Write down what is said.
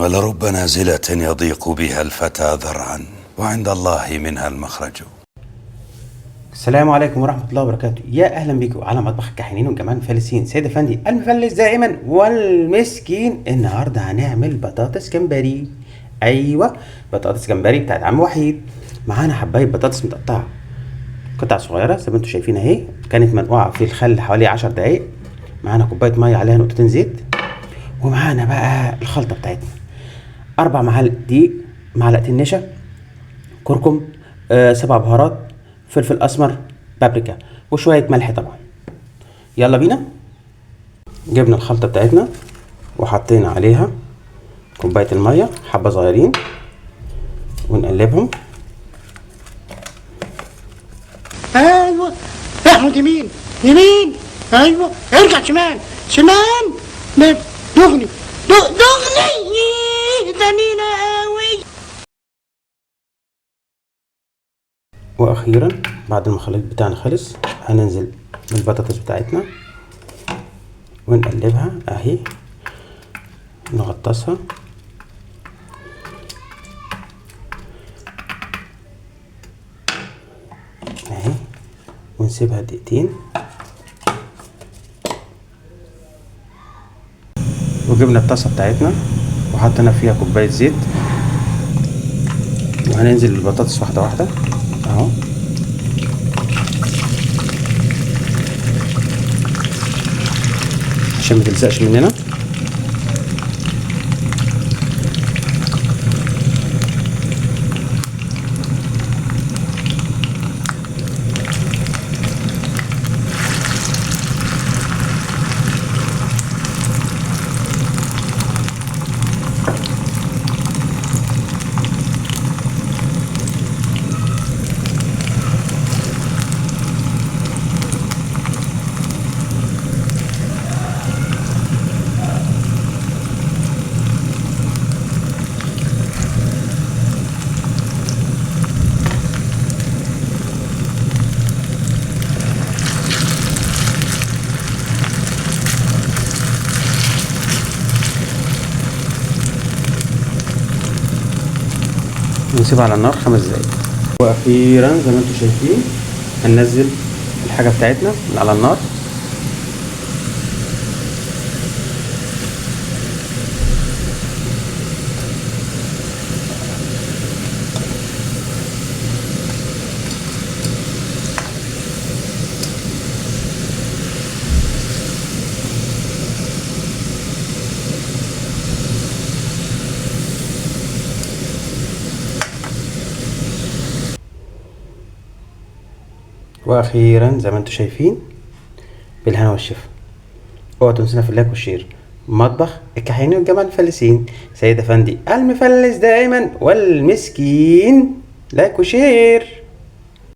ولرب نازلة يضيق بها الفتى ذرعا وعند الله منها المخرج. السلام عليكم ورحمة الله وبركاته. يا أهلا بيكم على مطبخ الكحيانين والجمال الفلسطيني. سيد أفندي المفلس دائما والمسكين. النهاردة هنعمل بطاطس جمبري. أيوة، بطاطس جمبري بتاعت عم وحيد. معانا حباية بطاطس متقطعة قطع صغيرة زي ما انتوا شايفين اهي، كانت منقوعة في الخل حوالي 10 دقايق. معانا كوباية مية عليها نقطتين زيت، ومعانا بقى الخلطة بتاعتنا: 4 معالق دقيق، معلقتين نشا، كركم، 7 بهارات، فلفل اسمر، بابريكا، وشويه ملح طبعا. يلا بينا. جبنا الخلطه بتاعتنا وحطينا عليها كوبايه الميه حبه صغيرين ونقلبهم. ايوه احمد يمين يمين، ايوه ارجع شمال شمال، دغني دغني دنينا قوي. واخيرا بعد ما الخليط بتاعنا خلص هننزل بالبطاطس بتاعتنا ونقلبها اهي، نغطسها اهي ونسيبها دقيقتين. وجبنا الطاسه بتاعتنا وحطينا فيها كوبايه زيت، وهننزل بالبطاطس واحده واحده اهو. عشان ما تلزقش مننا. ونسيبها على النار 5 دقايق. واخيرا زي ما انتم شايفين هننزل الحاجه بتاعتنا من على النار. واخيرا زي ما انتم شايفين بالهنا والشفا. اوعوا تنسونا في اللايك والشير. مطبخ الكحيانين والجمال الفلسطيني، سيد افندي المفلس دائما والمسكين. لايك وشير.